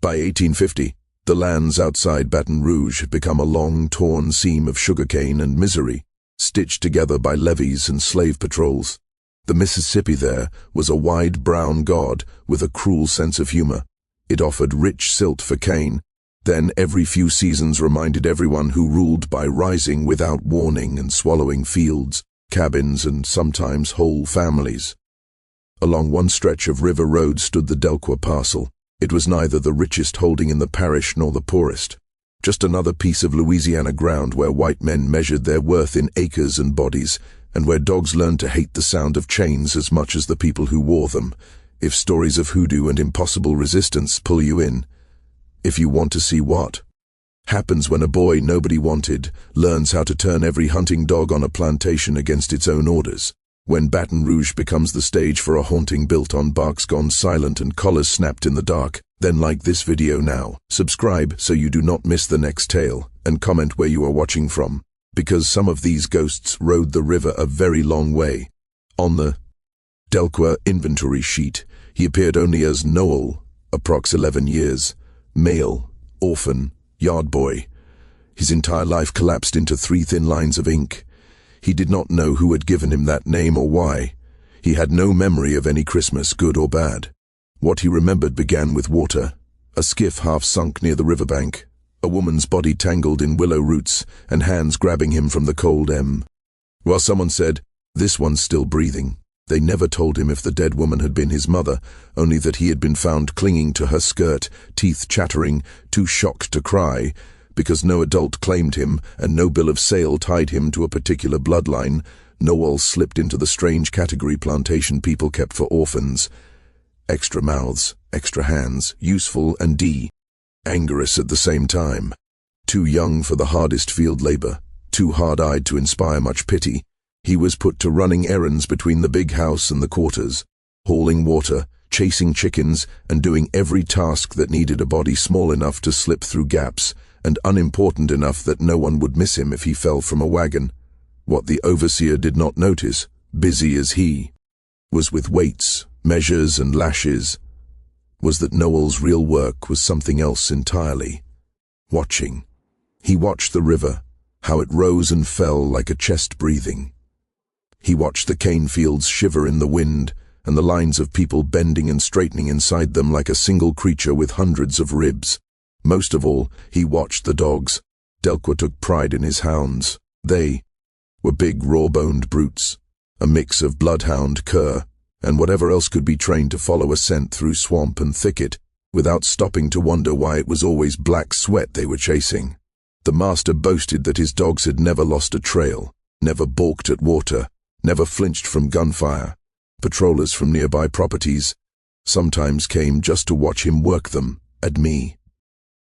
By 1850, the lands outside Baton Rouge had become a long, torn seam of sugarcane and misery, stitched together by levees and slave patrols. The Mississippi there was a wide brown god with a cruel sense of humor. It offered rich silt for cane, then every few seasons reminded everyone who ruled by rising without warning and swallowing fields, cabins, and sometimes whole families. Along one stretch of river road stood the Delqua parcel. It was neither the richest holding in the parish nor the poorest, just another piece of Louisiana ground where white men measured their worth in acres and bodies, and where dogs learned to hate the sound of chains as much as the people who wore them, if stories of hoodoo and impossible resistance pull you in. If you want to see what happens when a boy nobody wanted learns how to turn every hunting dog on a plantation against its own orders, when Baton Rouge becomes the stage for a haunting built on barks gone silent and collars snapped in the dark, then like this video now, subscribe so you do not miss the next tale, and comment where you are watching from, because some of these ghosts rode the river a very long way. On the Delqua inventory sheet, he appeared only as Noel, approx 11 years, male, orphan, yard boy. His entire life collapsed into 3 thin lines of ink. He did not know who had given him that name or why. He had no memory of any Christmas, good or bad. What he remembered began with water, a skiff half sunk near the riverbank, a woman's body tangled in willow roots, and hands grabbing him from the cold M. While someone said, "This one's still breathing," they never told him if the dead woman had been his mother, only that he had been found clinging to her skirt, teeth chattering, too shocked to cry. Because no adult claimed him and no bill of sale tied him to a particular bloodline, Noel slipped into the strange category plantation people kept for orphans. Extra mouths, extra hands, useful and dangerous at the same time. Too young for the hardest field labor, too hard-eyed to inspire much pity, he was put to running errands between the big house and the quarters, hauling water, chasing chickens, and doing every task that needed a body small enough to slip through gaps, and unimportant enough that no one would miss him if he fell from a wagon. What the overseer did not notice, busy as he was with weights, measures, and lashes, was that Noel's real work was something else entirely. Watching. He watched the river, how it rose and fell like a chest breathing. He watched the cane fields shiver in the wind, and the lines of people bending and straightening inside them like a single creature with hundreds of ribs. Most of all, he watched the dogs. Delqua took pride in his hounds. They were big, raw-boned brutes, a mix of bloodhound, cur, and whatever else could be trained to follow a scent through swamp and thicket, without stopping to wonder why it was always black sweat they were chasing. The master boasted that his dogs had never lost a trail, never balked at water, never flinched from gunfire. Patrollers from nearby properties sometimes came just to watch him work them, at me.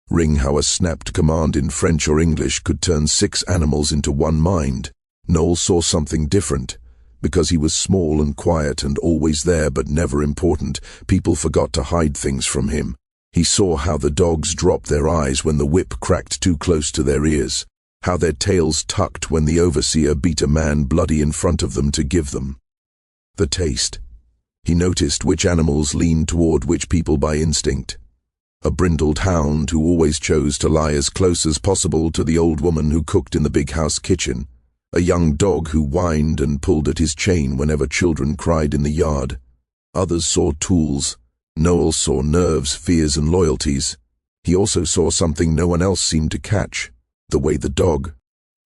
Ring how a snapped command in French or English could turn 6 animals into one mind. Noel saw something different. Because he was small and quiet and always there but never important, people forgot to hide things from him. He saw how the dogs dropped their eyes when the whip cracked too close to their ears, how their tails tucked when the overseer beat a man bloody in front of them to give them the taste. He noticed which animals leaned toward which people by instinct. A brindled hound who always chose to lie as close as possible to the old woman who cooked in the big house kitchen. A young dog who whined and pulled at his chain whenever children cried in the yard. Others saw tools. Noel saw nerves, fears, and loyalties. He also saw something no one else seemed to catch, the way the dog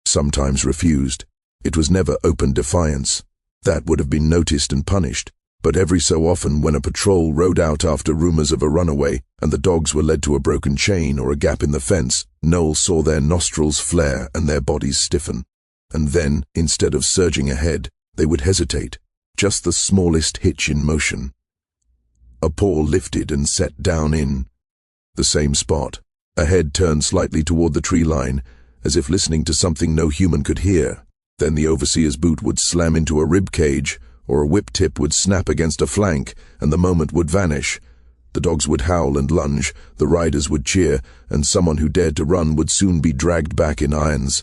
sometimes refused. It was never open defiance. That would have been noticed and punished. But every so often when a patrol rode out after rumors of a runaway and the dogs were led to a broken chain or a gap in the fence, Noel saw their nostrils flare and their bodies stiffen. And then, instead of surging ahead, they would hesitate, just the smallest hitch in motion. A paw lifted and set down in the same spot. A head turned slightly toward the tree line, as if listening to something no human could hear. Then the overseer's boot would slam into a rib cage, or a whip tip would snap against a flank, and the moment would vanish. The dogs would howl and lunge, the riders would cheer, and someone who dared to run would soon be dragged back in irons.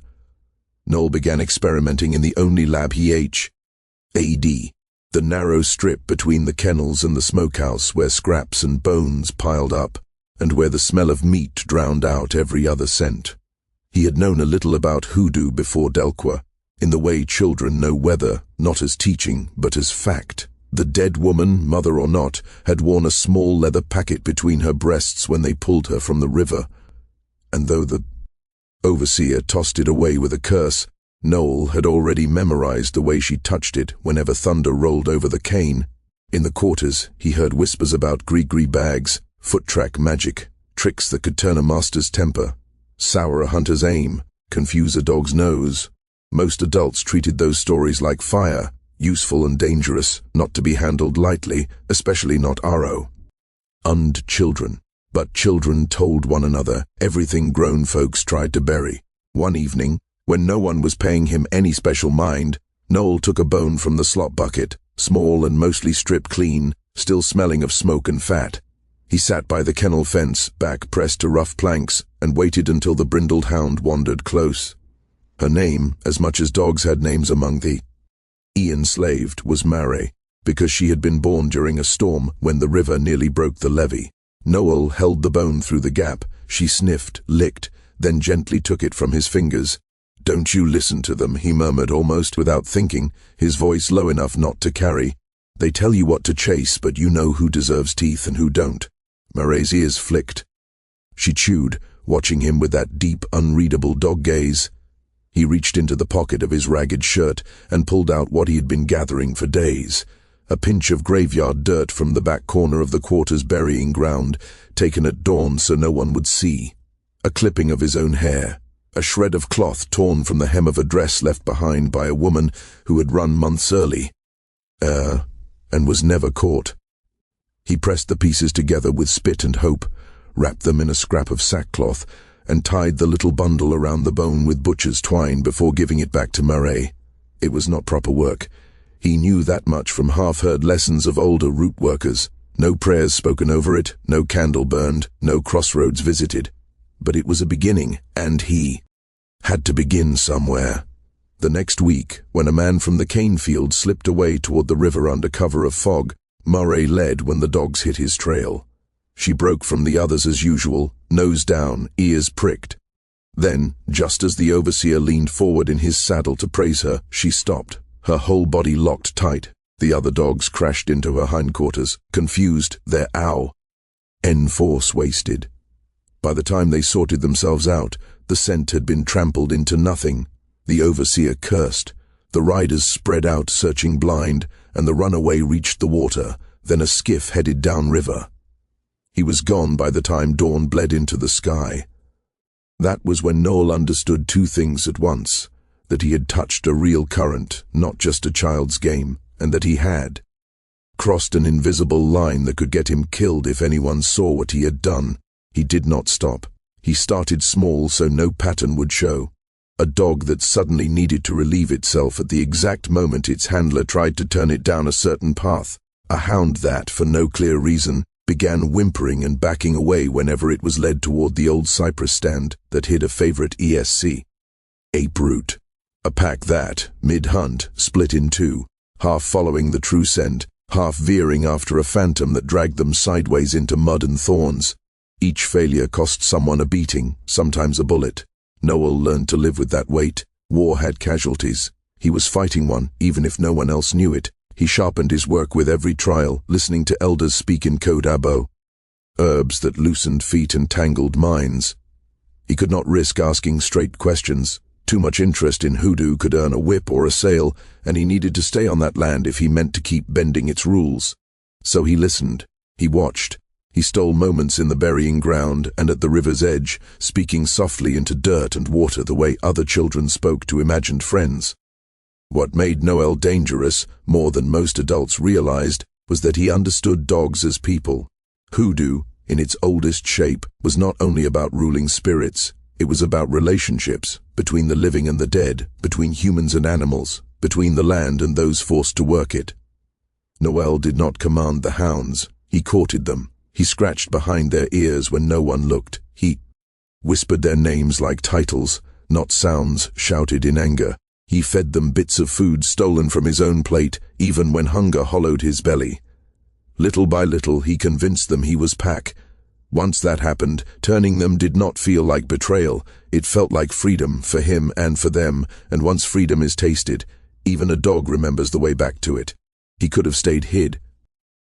Noel began experimenting in the only lab he AD, the narrow strip between the kennels and the smokehouse where scraps and bones piled up, and where the smell of meat drowned out every other scent. He had known a little about hoodoo before Delqua, in the way children know weather, not as teaching, but as fact. The dead woman, mother or not, had worn a small leather packet between her breasts when they pulled her from the river, and though the overseer tossed it away with a curse, Noel had already memorized the way she touched it whenever thunder rolled over the cane. In the quarters, he heard whispers about gree-gree bags, foot-track magic, tricks that could turn a master's temper, sour a hunter's aim, confuse a dog's nose. Most adults treated those stories like fire, useful and dangerous, not to be handled lightly, especially not Aro. Und children. But children told one another everything grown folks tried to bury. One evening, when no one was paying him any special mind, Noel took a bone from the slop bucket, small and mostly stripped clean, still smelling of smoke and fat. He sat by the kennel fence, back pressed to rough planks, and waited until the brindled hound wandered close. Her name, as much as dogs had names among the enslaved, was Mare, because she had been born during a storm when the river nearly broke the levee. Noel held the bone through the gap. She sniffed, licked, then gently took it from his fingers. "Don't you listen to them," he murmured almost without thinking, his voice low enough not to carry. "They tell you what to chase, but you know who deserves teeth and who don't." Mare's ears flicked. She chewed, watching him with that deep, unreadable dog gaze. He reached into the pocket of his ragged shirt and pulled out what he had been gathering for days. A pinch of graveyard dirt from the back corner of the quarter's burying ground, taken at dawn so no one would see. A clipping of his own hair. A shred of cloth torn from the hem of a dress left behind by a woman who had run months early. And was never caught. He pressed the pieces together with spit and hope, wrapped them in a scrap of sackcloth, and tied the little bundle around the bone with butcher's twine before giving it back to Mare. It was not proper work. He knew that much from half-heard lessons of older root workers. No prayers spoken over it, no candle burned, no crossroads visited. But it was a beginning, and he had to begin somewhere. The next week, when a man from the cane field slipped away toward the river under cover of fog, Murray led when the dogs hit his trail. She broke from the others as usual, nose down, ears pricked. Then, just as the overseer leaned forward in his saddle to praise her, she stopped, her whole body locked tight. The other dogs crashed into her hindquarters, confused, their force wasted. By the time they sorted themselves out, the scent had been trampled into nothing. The overseer cursed. The riders spread out searching blind, and the runaway reached the water, then a skiff headed downriver. He was gone by the time dawn bled into the sky. That was when Noel understood two things at once, that he had touched a real current, not just a child's game, and that he had crossed an invisible line that could get him killed if anyone saw what he had done. He did not stop. He started small so no pattern would show. A dog that suddenly needed to relieve itself at the exact moment its handler tried to turn it down a certain path. A hound that, for no clear reason, began whimpering and backing away whenever it was led toward the old cypress stand that hid a favorite ESC. A brute. A pack that, mid-hunt, split in two, half following the true scent, half veering after a phantom that dragged them sideways into mud and thorns. Each failure cost someone a beating, sometimes a bullet. Noel learned to live with that weight. War had casualties. He was fighting one, even if no one else knew it. He sharpened his work with every trial, listening to elders speak in code abo, herbs that loosened feet and tangled minds. He could not risk asking straight questions. Too much interest in hoodoo could earn a whip or a sale, and he needed to stay on that land if he meant to keep bending its rules. So he listened. He watched. He stole moments in the burying ground and at the river's edge, speaking softly into dirt and water the way other children spoke to imagined friends. What made Noel dangerous, more than most adults realized, was that he understood dogs as people. Hoodoo, in its oldest shape, was not only about ruling spirits, it was about relationships, between the living and the dead, between humans and animals, between the land and those forced to work it. Noel did not command the hounds, he courted them. He scratched behind their ears when no one looked. He whispered their names like titles, not sounds shouted in anger. He fed them bits of food stolen from his own plate, even when hunger hollowed his belly. Little by little he convinced them he was pack, Once that happened, turning them did not feel like betrayal. It felt like freedom for him and for them, and once freedom is tasted, even a dog remembers the way back to it. He could have stayed hid,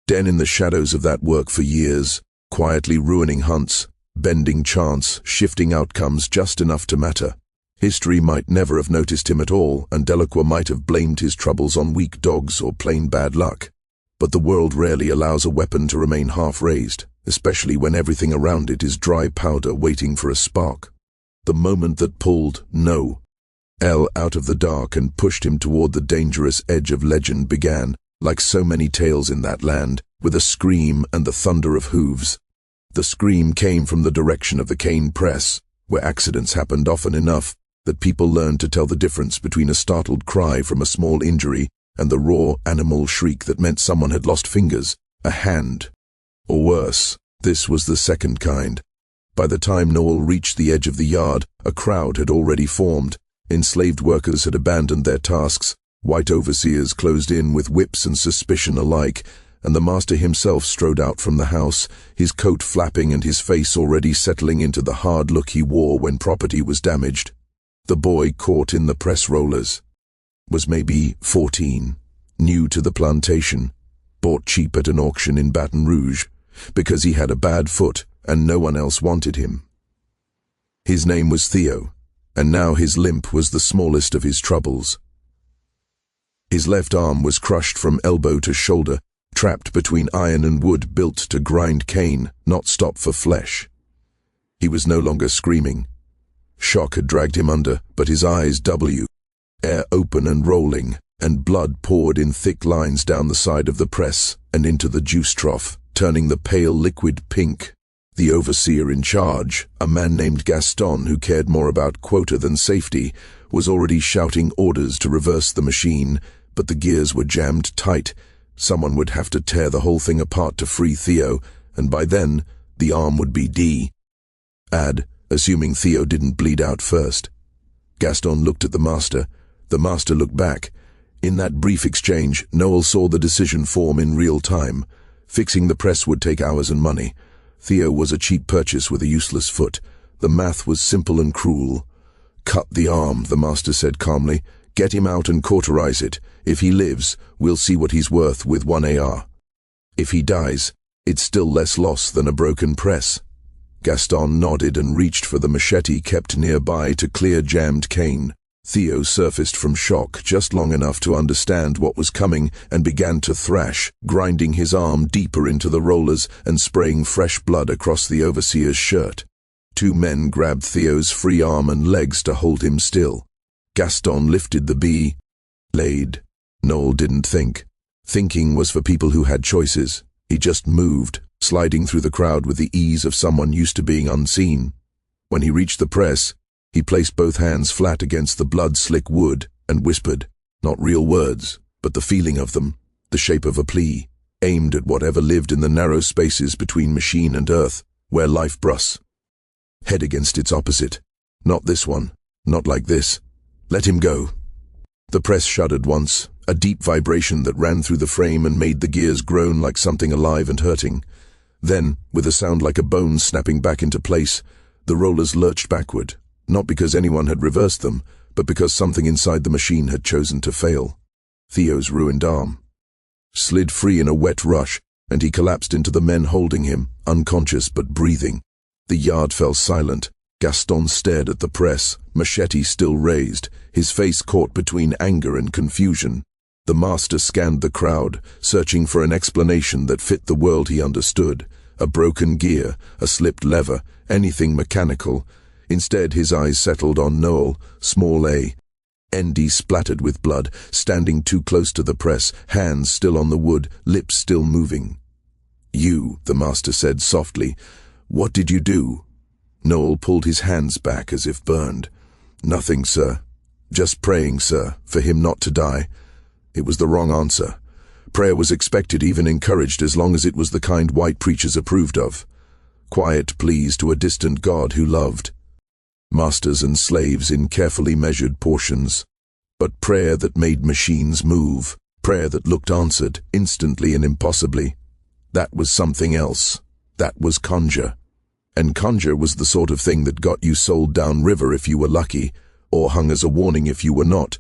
den in the shadows of that work for years, quietly ruining hunts, bending chance, shifting outcomes just enough to matter. History might never have noticed him at all, and Delacroix might have blamed his troubles on weak dogs or plain bad luck. But the world rarely allows a weapon to remain half-raised, especially when everything around it is dry powder waiting for a spark. The moment that pulled No. L out of the dark and pushed him toward the dangerous edge of legend began, like so many tales in that land, with a scream and the thunder of hooves. The scream came from the direction of the cane press, where accidents happened often enough that people learned to tell the difference between a startled cry from a small injury and the raw animal shriek that meant someone had lost fingers, a hand, or worse. This was the second kind. By the time Noel reached the edge of the yard, a crowd had already formed. Enslaved workers had abandoned their tasks, white overseers closed in with whips and suspicion alike, and the master himself strode out from the house, his coat flapping and his face already settling into the hard look he wore when property was damaged. The boy caught in the press rollers was maybe 14, new to the plantation, bought cheap at an auction in Baton Rouge, because he had a bad foot and no one else wanted him. His name was Theo, and now his limp was the smallest of his troubles. His left arm was crushed from elbow to shoulder, trapped between iron and wood built to grind cane, not stop for flesh. He was no longer screaming. Shock had dragged him under, but his eyes air open and rolling, and blood poured in thick lines down the side of the press and into the juice trough, turning the pale liquid pink. The overseer in charge, a man named Gaston who cared more about quota than safety, was already shouting orders to reverse the machine, but the gears were jammed tight. Someone would have to tear the whole thing apart to free Theo, and by then, the arm would be assuming Theo didn't bleed out first. Gaston looked at the master. The master looked back. In that brief exchange, Noel saw the decision form in real time. Fixing the press would take hours and money. Theo was a cheap purchase with a useless foot. The math was simple and cruel. Cut the arm, the master said calmly. Get him out and cauterize it. If he lives, we'll see what he's worth with 1 AR. If he dies, it's still less loss than a broken press. Gaston nodded and reached for the machete kept nearby to clear jammed cane. Theo surfaced from shock just long enough to understand what was coming and began to thrash, grinding his arm deeper into the rollers and spraying fresh blood across the overseer's shirt. 2 men grabbed Theo's free arm and legs to hold him still. Gaston lifted the blade. Noel didn't think. Thinking was for people who had choices. He just moved, sliding through the crowd with the ease of someone used to being unseen. When he reached the press, he placed both hands flat against the blood-slick wood and whispered, not real words, but the feeling of them, the shape of a plea, aimed at whatever lived in the narrow spaces between machine and earth, where life brusts. Head against its opposite. Not this one. Not like this. Let him go. The press shuddered once, a deep vibration that ran through the frame and made the gears groan like something alive and hurting. Then, with a sound like a bone snapping back into place, the rollers lurched backward, not because anyone had reversed them, but because something inside the machine had chosen to fail. Theo's ruined arm slid free in a wet rush, and he collapsed into the men holding him, unconscious but breathing. The yard fell silent. Gaston stared at the press, machete still raised, his face caught between anger and confusion. The master scanned the crowd, searching for an explanation that fit the world he understood. A broken gear, a slipped lever, anything mechanical. Instead, his eyes settled on Noel, small a. Andy splattered with blood, standing too close to the press, hands still on the wood, lips still moving. "You," the master said softly. "What did you do?" Noel pulled his hands back as if burned. "Nothing, sir. Just praying, sir, for him not to die." It was the wrong answer. Prayer was expected, even encouraged, as long as it was the kind white preachers approved of. Quiet pleas to a distant God who loved. Masters and slaves in carefully measured portions. But prayer that made machines move. Prayer that looked answered, instantly and impossibly. That was something else. That was conjure. And conjure was the sort of thing that got you sold down river if you were lucky, or hung as a warning if you were not.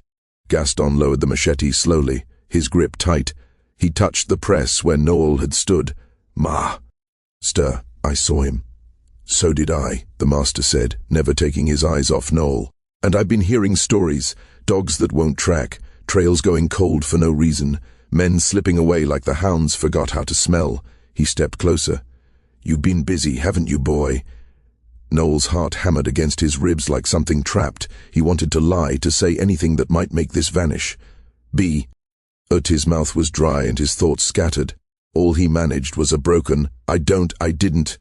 Gaston lowered the machete slowly, his grip tight. He touched the press where Noel had stood. "Ma." "Stir, I saw him." "So did I," the master said, never taking his eyes off Noel. "And I've been hearing stories, dogs that won't track, trails going cold for no reason, men slipping away like the hounds forgot how to smell." He stepped closer. "You've been busy, haven't you, boy?" Noel's heart hammered against his ribs like something trapped. He wanted to lie, to say anything that might make this vanish. His mouth was dry and his thoughts scattered. All he managed was a broken, I didn't.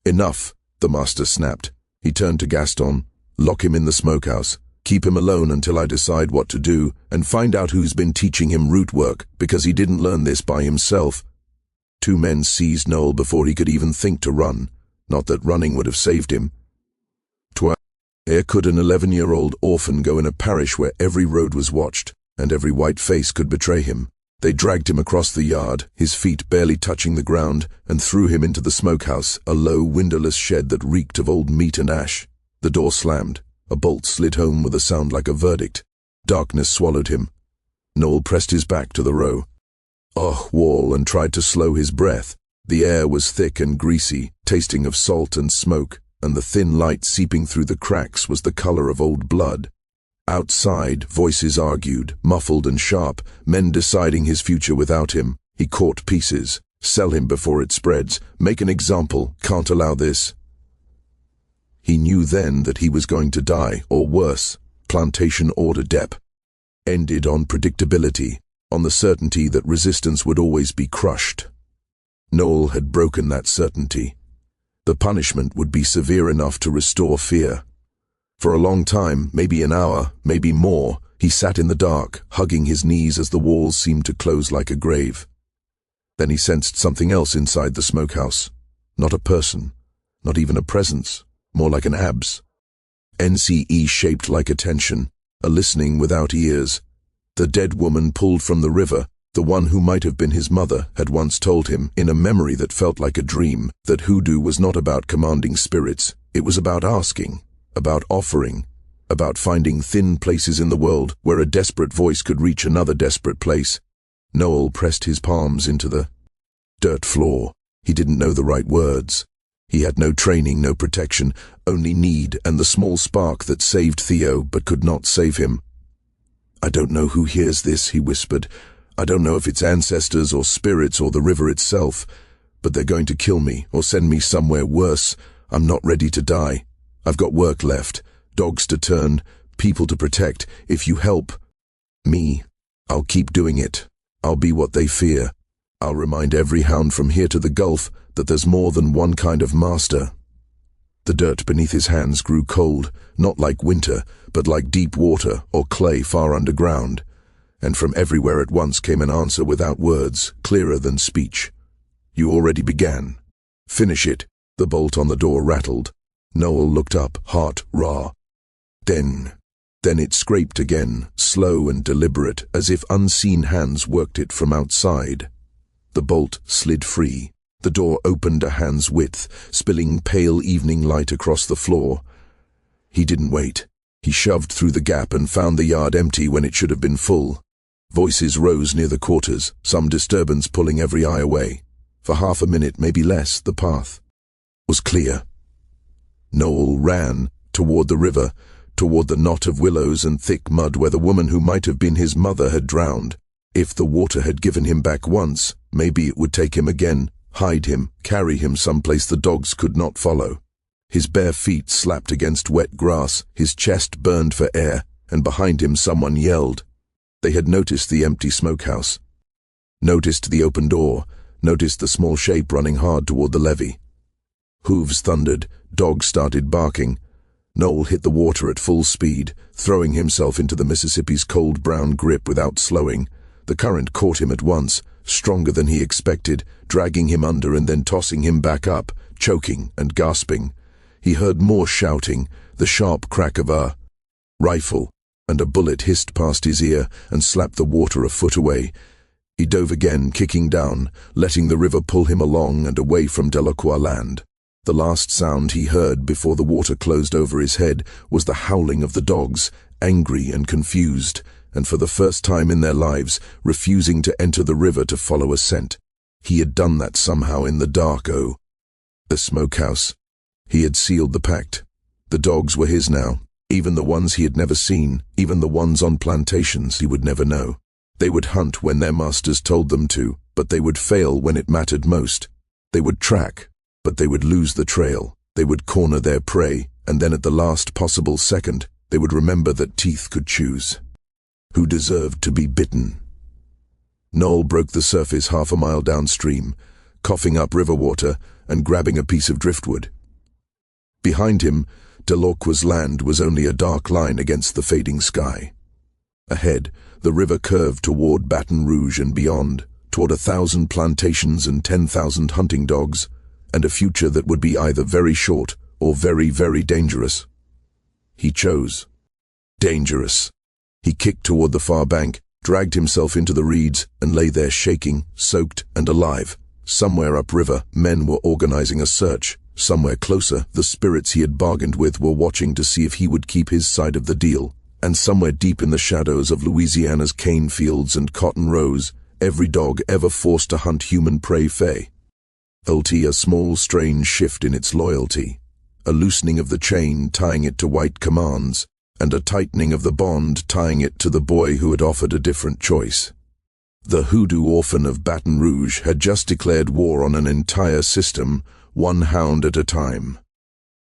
"Enough," the master snapped. He turned to Gaston. "Lock him in the smokehouse. Keep him alone until I decide what to do, and find out who's been teaching him root work, because he didn't learn this by himself." 2 men seized Noel before he could even think to run. Not that running would have saved him. Where could an 11-year-old orphan go in a parish where every road was watched, and every white face could betray him? They dragged him across the yard, his feet barely touching the ground, and threw him into the smokehouse, a low, windowless shed that reeked of old meat and ash. The door slammed. A bolt slid home with a sound like a verdict. Darkness swallowed him. Noel pressed his back to the row wall and tried to slow his breath. The air was thick and greasy, tasting of salt and smoke, and the thin light seeping through the cracks was the color of old blood. Outside, voices argued, muffled and sharp, men deciding his future without him. He caught pieces. Sell him before it spreads. Make an example. Can't allow this. He knew then that he was going to die, or worse. Plantation order dep. Ended on predictability, on the certainty that resistance would always be crushed. Noel had broken that certainty. The punishment would be severe enough to restore fear. For a long time, maybe an hour, maybe more, he sat in the dark, hugging his knees as the walls seemed to close like a grave. Then he sensed something else inside the smokehouse. Not a person, not even a presence, more like an abs. NCE shaped like attention, a listening without ears. The dead woman pulled from the river, the one who might have been his mother, had once told him, in a memory that felt like a dream, that hoodoo was not about commanding spirits. It was about asking, about offering, about finding thin places in the world where a desperate voice could reach another desperate place. Noel pressed his palms into the dirt floor. He didn't know the right words. He had no training, no protection, only need and the small spark that saved Theo but could not save him. "I don't know who hears this," he whispered. "I don't know if it's ancestors or spirits or the river itself, but they're going to kill me or send me somewhere worse. I'm not ready to die. I've got work left, dogs to turn, people to protect. If you help me, I'll keep doing it. I'll be what they fear. I'll remind every hound from here to the Gulf that there's more than one kind of master." The dirt beneath his hands grew cold, not like winter, but like deep water or clay far underground. And from everywhere at once came an answer without words, clearer than speech. "You already began. Finish it." The bolt on the door rattled. Noel looked up, heart raw. Then it scraped again, slow and deliberate, as if unseen hands worked it from outside. The bolt slid free. The door opened a hand's width, spilling pale evening light across the floor. He didn't wait. He shoved through the gap and found the yard empty when it should have been full. Voices rose near the quarters, some disturbance pulling every eye away. For half a minute, maybe less, the path was clear. Noel ran toward the river, toward the knot of willows and thick mud where the woman who might have been his mother had drowned. If the water had given him back once, maybe it would take him again, hide him, carry him someplace the dogs could not follow. His bare feet slapped against wet grass, his chest burned for air, and behind him someone yelled. They had noticed the empty smokehouse, noticed the open door, noticed the small shape running hard toward the levee. Hooves thundered, dogs started barking. Noel hit the water at full speed, throwing himself into the Mississippi's cold brown grip without slowing. The current caught him at once, stronger than he expected, dragging him under and then tossing him back up, choking and gasping. He heard more shouting, the sharp crack of a rifle, and a bullet hissed past his ear and slapped the water a foot away. He dove again, kicking down, letting the river pull him along and away from Delacroix land. The last sound he heard before the water closed over his head was the howling of the dogs, angry and confused, and for the first time in their lives, refusing to enter the river to follow a scent. He had done that somehow in the dark. Oh, the smokehouse. He had sealed the pact. The dogs were his now, even the ones he had never seen, even the ones on plantations he would never know. They would hunt when their masters told them to, but they would fail when it mattered most. They would track, but they would lose the trail. They would corner their prey, and then at the last possible second, they would remember that teeth could choose. Who deserved to be bitten? Noel broke the surface half a mile downstream, coughing up river water and grabbing a piece of driftwood. Behind him, Delorque's land was only a dark line against the fading sky. Ahead, the river curved toward Baton Rouge and beyond, toward 1,000 plantations and 10,000 hunting dogs, and a future that would be either very short or very, very dangerous. He chose dangerous. He kicked toward the far bank, dragged himself into the reeds, and lay there shaking, soaked and alive. Somewhere upriver, men were organizing a search. Somewhere closer, the spirits he had bargained with were watching to see if he would keep his side of the deal. And somewhere deep in the shadows of Louisiana's cane fields and cotton rows, every dog ever forced to hunt human prey fell. A small strange shift in its loyalty, a loosening of the chain tying it to white commands, and a tightening of the bond tying it to the boy who had offered a different choice. The hoodoo orphan of Baton Rouge had just declared war on an entire system, one hound at a time.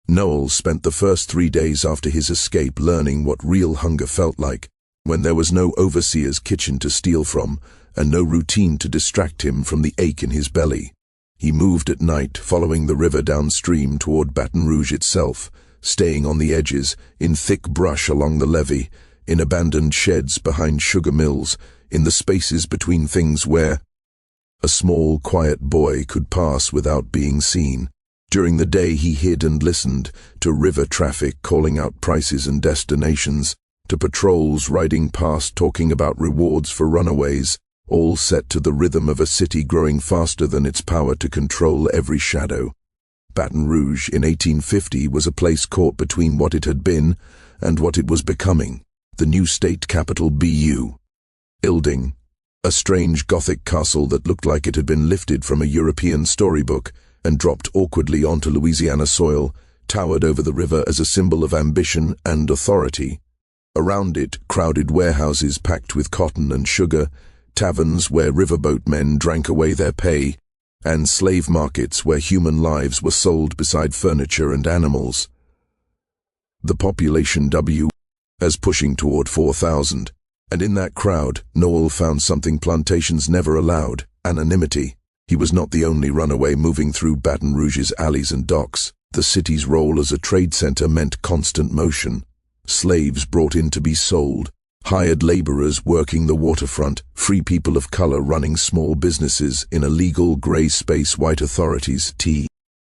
Noel spent the first 3 days after his escape learning what real hunger felt like, when there was no overseer's kitchen to steal from, and no routine to distract him from the ache in his belly. He moved at night, following the river downstream toward Baton Rouge itself, staying on the edges, in thick brush along the levee, in abandoned sheds behind sugar mills, in the spaces between things where a small, quiet boy could pass without being seen. During the day he hid and listened to river traffic calling out prices and destinations, to patrols riding past talking about rewards for runaways, all set to the rhythm of a city growing faster than its power to control every shadow. Baton Rouge in 1850 was a place caught between what it had been and what it was becoming, the new state capital BU. Ilding, a strange Gothic castle that looked like it had been lifted from a European storybook and dropped awkwardly onto Louisiana soil, towered over the river as a symbol of ambition and authority. Around it, crowded warehouses packed with cotton and sugar, taverns where riverboat men drank away their pay, and slave markets where human lives were sold beside furniture and animals. The population was pushing toward 4,000, and in that crowd, Noel found something plantations never allowed: anonymity. He was not the only runaway moving through Baton Rouge's alleys and docks. The city's role as a trade center meant constant motion. Slaves brought in to be sold, hired laborers working the waterfront, free people of color running small businesses in a legal gray space white authorities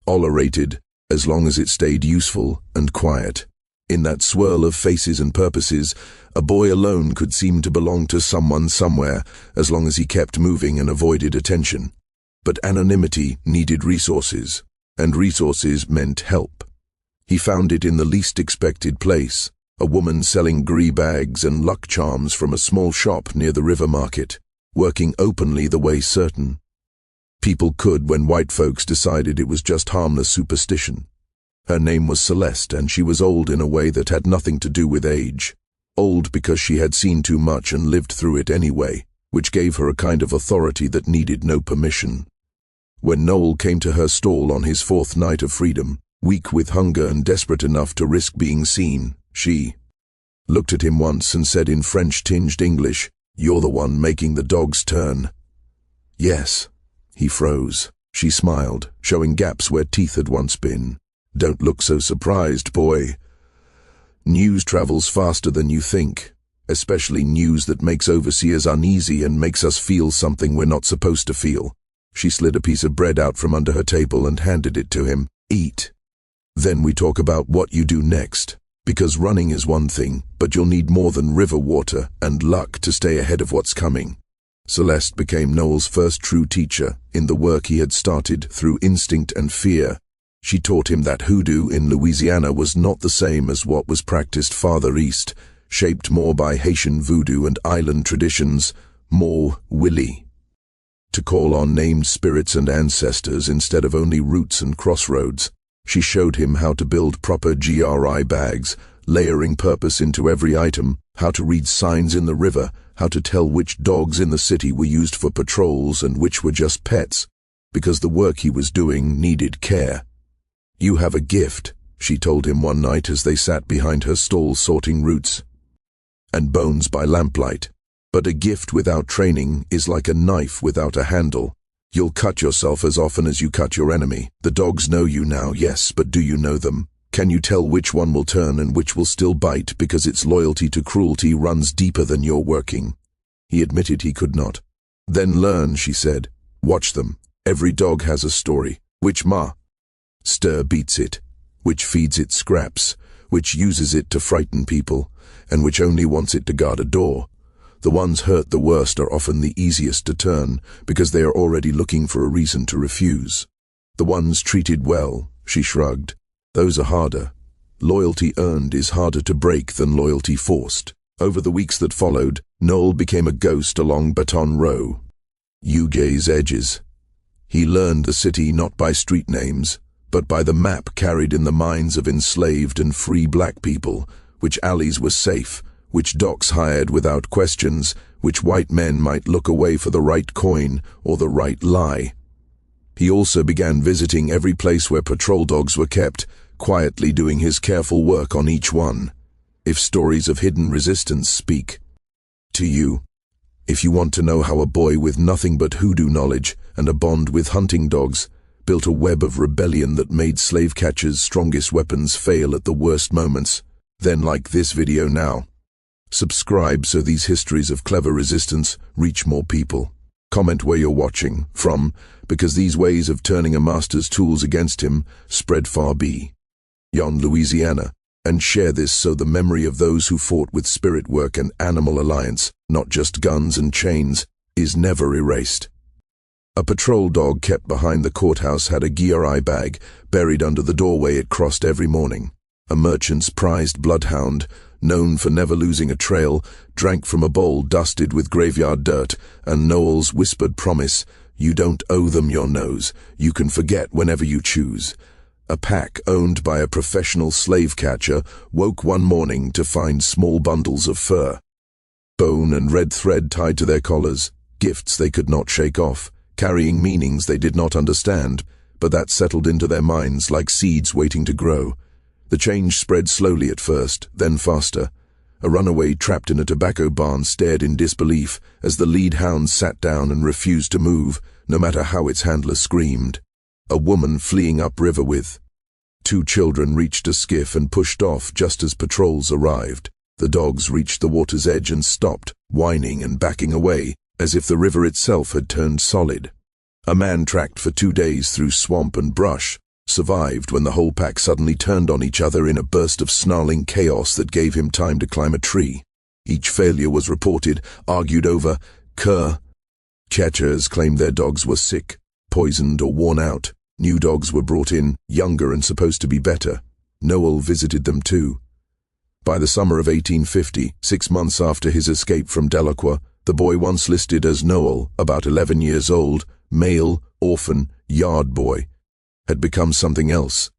tolerated, as long as it stayed useful and quiet. In that swirl of faces and purposes, a boy alone could seem to belong to someone somewhere, as long as he kept moving and avoided attention. But anonymity needed resources, and resources meant help. He found it in the least expected place: a woman selling gree bags and luck charms from a small shop near the river market, working openly the way certain people could when white folks decided it was just harmless superstition. Her name was Celeste, and she was old in a way that had nothing to do with age. Old because she had seen too much and lived through it anyway, which gave her a kind of authority that needed no permission. When Noel came to her stall on his 4th night of freedom, weak with hunger and desperate enough to risk being seen, she looked at him once and said in French-tinged English, "You're the one making the dogs turn." "Yes." He froze. She smiled, showing gaps where teeth had once been. "Don't look so surprised, boy. News travels faster than you think, especially news that makes overseers uneasy and makes us feel something we're not supposed to feel." She slid a piece of bread out from under her table and handed it to him. "Eat. Then we talk about what you do next. Because running is one thing, but you'll need more than river water and luck to stay ahead of what's coming." Celeste became Noel's first true teacher in the work he had started through instinct and fear, She taught him that hoodoo in Louisiana was not the same as what was practiced farther east, shaped more by Haitian voodoo and island traditions, more willy. To call on named spirits and ancestors instead of only roots and crossroads. She showed him how to build proper GRI bags, layering purpose into every item, how to read signs in the river, how to tell which dogs in the city were used for patrols and which were just pets, because the work he was doing needed care. "You have a gift," she told him one night as they sat behind her stall sorting roots and bones by lamplight. "But a gift without training is like a knife without a handle. You'll cut yourself as often as you cut your enemy. The dogs know you now, yes, but do you know them? Can you tell which one will turn and which will still bite because its loyalty to cruelty runs deeper than your working?" He admitted he could not. "Then learn," she said. "Watch them. Every dog has a story. Which stir beats it, which feeds it scraps, which uses it to frighten people, and which only wants it to guard a door. The ones hurt the worst are often the easiest to turn, because they are already looking for a reason to refuse. The ones treated well," she shrugged, "those are harder. Loyalty earned is harder to break than loyalty forced." Over the weeks that followed, Noel became a ghost along Baton Row, UGA's edges. He learned the city not by street names, but by the map carried in the minds of enslaved and free black people, which alleys were safe, which docks hired without questions, which white men might look away for the right coin or the right lie. He also began visiting every place where patrol dogs were kept, quietly doing his careful work on each one. If stories of hidden resistance speak to you, if you want to know how a boy with nothing but hoodoo knowledge and a bond with hunting dogs built a web of rebellion that made slave catchers' strongest weapons fail at the worst moments, then like this video now. Subscribe so these histories of clever resistance reach more people. Comment where you're watching from, because these ways of turning a master's tools against him spread far beyond Louisiana, and share this so the memory of those who fought with spirit work and animal alliance, not just guns and chains, is never erased. A patrol dog kept behind the courthouse had a GRI bag buried under the doorway it crossed every morning. A merchant's prized bloodhound, known for never losing a trail, drank from a bowl dusted with graveyard dirt, and Noel's whispered promise, "You don't owe them your nose, you can forget whenever you choose." A pack owned by a professional slave catcher woke one morning to find small bundles of fur, bone and red thread tied to their collars, gifts they could not shake off, carrying meanings they did not understand, but that settled into their minds like seeds waiting to grow. The change spread slowly at first, then faster. A runaway trapped in a tobacco barn stared in disbelief as the lead hound sat down and refused to move, no matter how its handler screamed. A woman fleeing upriver with 2 children reached a skiff and pushed off just as patrols arrived. The dogs reached the water's edge and stopped, whining and backing away, as if the river itself had turned solid. A man tracked for 2 days through swamp and brush, survived when the whole pack suddenly turned on each other in a burst of snarling chaos that gave him time to climb a tree. Each failure was reported, argued over. Catchers claimed their dogs were sick, poisoned or worn out. New dogs were brought in, younger and supposed to be better. Noel visited them too. By the summer of 1850, 6 months after his escape from Delacroix, the boy once listed as Noel, about 11 years old, male, orphan, yard boy, had become something else.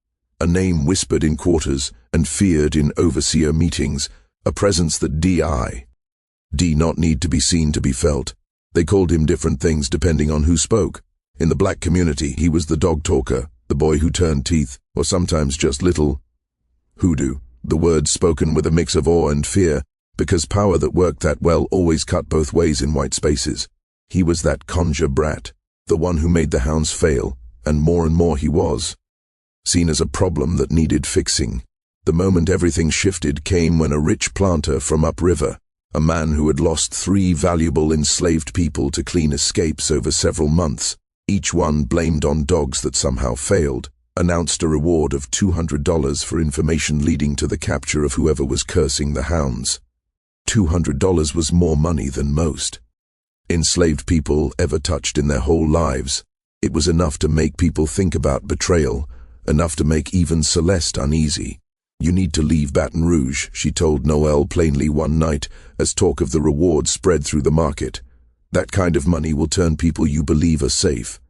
A name whispered in quarters and feared in overseer meetings, a presence that did not need to be seen to be felt. They called him different things depending on who spoke. In the black community, he was the dog talker, the boy who turned teeth, or sometimes just little hoodoo, the word spoken with a mix of awe and fear, because power that worked that well always cut both ways in white spaces. He was that conjure brat, the one who made the hounds fail, and more he was seen as a problem that needed fixing. The moment everything shifted came when a rich planter from upriver, a man who had lost 3 valuable enslaved people to clean escapes over several months, each one blamed on dogs that somehow failed, announced a reward of $200 for information leading to the capture of whoever was cursing the hounds. $200 was more money than most enslaved people ever touched in their whole lives. It was enough to make people think about betrayal, enough to make even Celeste uneasy. "You need to leave Baton Rouge," she told Noel plainly one night, as talk of the reward spread through the market. "That kind of money will turn people you believe are safe.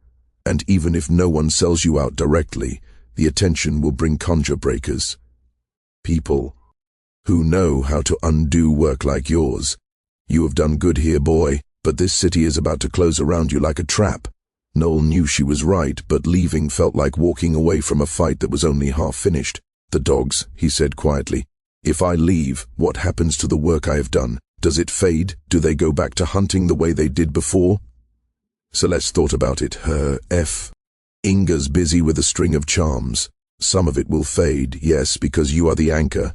And even if no one sells you out directly, the attention will bring conjure breakers. People who know how to undo work like yours. You have done good here, boy, but this city is about to close around you like a trap." Noel knew she was right, but leaving felt like walking away from a fight that was only half finished. "The dogs," he said quietly. "If I leave, what happens to the work I have done? Does it fade? Do they go back to hunting the way they did before?" Celeste thought about it. Inga's busy with a string of charms. Some of it will fade, yes, because you are the anchor,